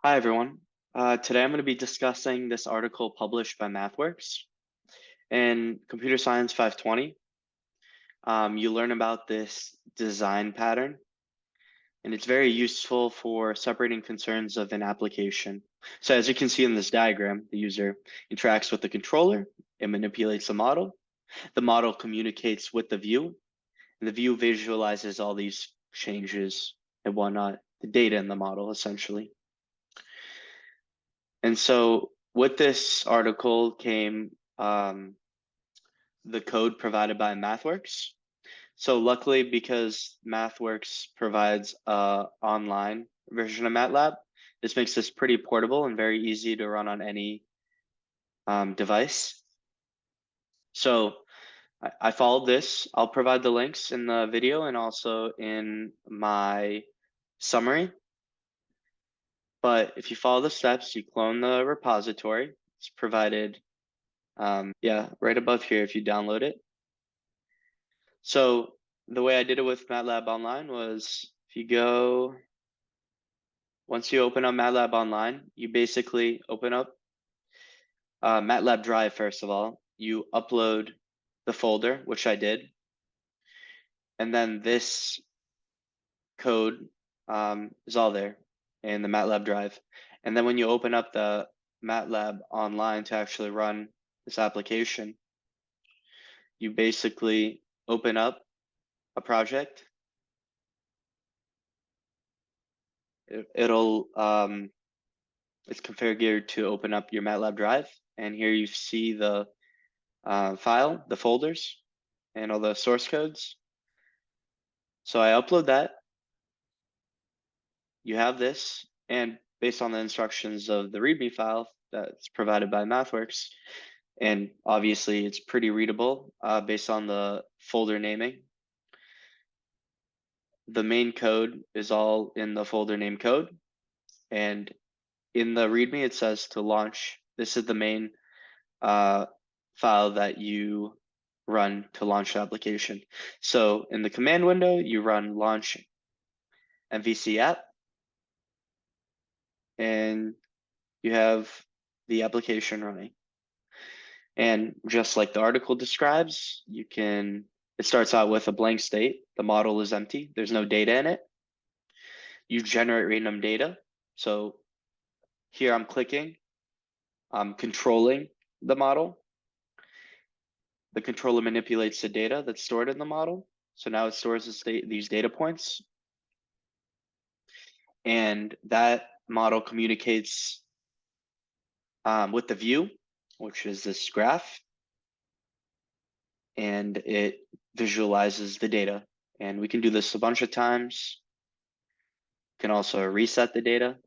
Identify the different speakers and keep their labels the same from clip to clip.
Speaker 1: Hi, everyone. Today I'm going to be discussing this article published by MathWorks in Computer Science 520. You learn about this design pattern, and it's very useful for separating concerns of an application. So as you can see in this diagram, the user interacts with the controller, it manipulates the model communicates with the view, and the view visualizes all these changes and whatnot, the data in the model, essentially. And so with this article came the code provided by MathWorks. So luckily, because MathWorks provides a online version of MATLAB, this makes this pretty portable and very easy to run on any device. So I followed this. I'll provide the links in the video and also in my summary. But if you follow the steps, you clone the repository. It's provided yeah, right above here if you download it. So the way I did it with MATLAB Online was if you go, once you open up MATLAB Online, you basically open up MATLAB Drive first of all. You upload the folder, which I did, and then this code is all there in the MATLAB Drive. And then when you open up the MATLAB Online to actually run this application, you basically open up a project. It'll it's configured to open up your MATLAB Drive, and here you see the file, the folders, and all the source codes. So I upload that. You have this, and based on the instructions of the README file that's provided by MathWorks, and obviously it's pretty readable based on the folder naming. The main code is all in the folder name code, and in the README it says to launch. This is the main file that you run to launch the application. So in the command window, you run launch MVC app, and you have the application running. And just like the article describes, it starts out with a blank state. The model is empty. There's no data in it. You generate random data. So here I'm controlling the model. The controller manipulates the data that's stored in the model. So now it stores these data points. And that model communicates with the view, which is this graph, and it visualizes the data. And we can do this a bunch of times. Can also reset the data,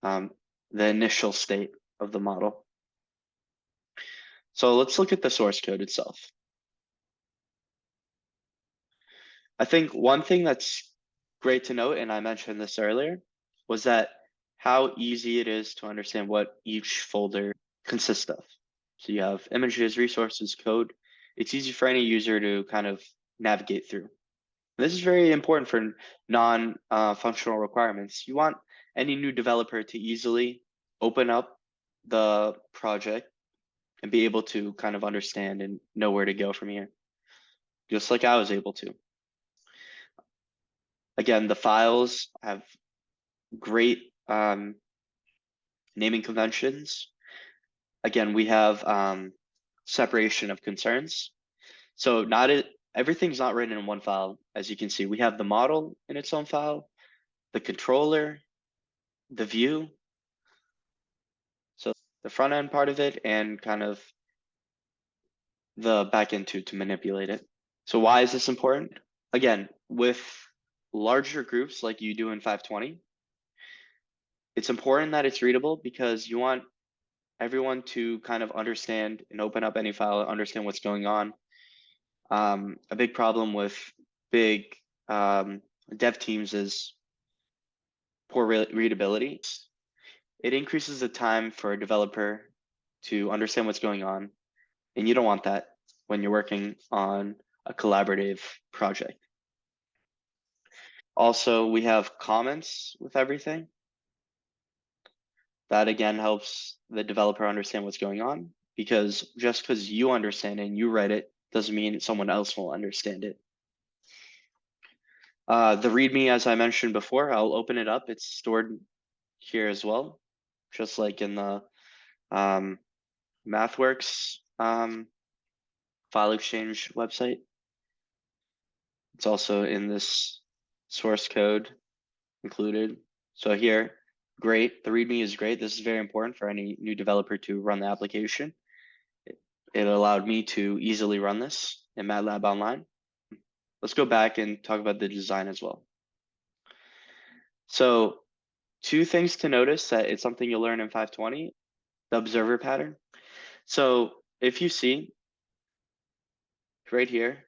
Speaker 1: the initial state of the model. So let's look at the source code itself. I think one thing that's great to note, and I mentioned this earlier, was that how easy it is to understand what each folder consists of. So you have images, resources, code. It's easy for any user to kind of navigate through. This is very important for non-functional requirements. You want any new developer to easily open up the project and be able to kind of understand and know where to go from here, just like I was able to. Again, the files have great naming conventions. Again, we have separation of concerns. So everything's not written in one file. As you can see, we have the model in its own file, the controller, the view, so the front end part of it, and kind of the back end to manipulate it. So why is this important? Again, with larger groups like you do in 520, it's important that it's readable because you want everyone to kind of understand and open up any file, understand what's going on. A big problem with big dev teams is poor readability. It increases the time for a developer to understand what's going on, and you don't want that when you're working on a collaborative project. Also, we have comments with everything. That again helps the developer understand what's going on, because just because you understand it and you write it doesn't mean someone else will understand it. The README, as I mentioned before, I'll open it up. It's stored here as well, just like in the MathWorks file exchange website. It's also in this source code included. So here, great. The README is great. This is very important for any new developer to run the application. It allowed me to easily run this in MATLAB Online. Let's go back and talk about the design as well. So 2 things to notice that it's something you'll learn in 520, the observer pattern. So if you see right here,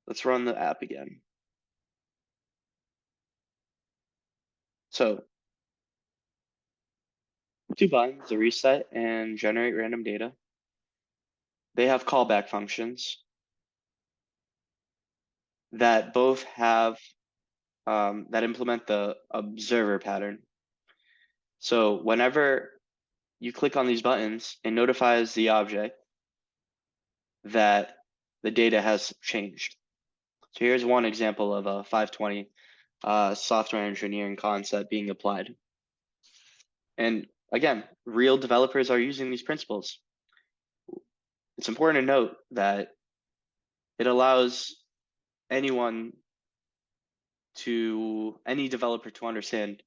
Speaker 1: let's run the app again. So 2 buttons, the reset and generate random data. They have callback functions that both have that implement the observer pattern. So whenever you click on these buttons, it notifies the object that the data has changed. So here's one example of a 520 software engineering concept being applied. And again, real developers are using these principles. It's important to note that it allows any developer to understand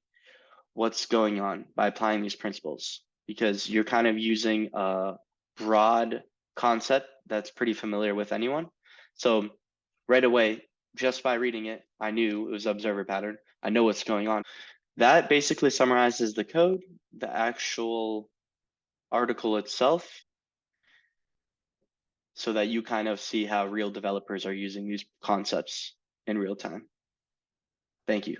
Speaker 1: what's going on by applying these principles, because you're kind of using a broad concept that's pretty familiar with anyone. So right away, just by reading it, I knew it was observer pattern. I know what's going on. That basically summarizes the code, the actual article itself, so that you kind of see how real developers are using these concepts in real time. Thank you.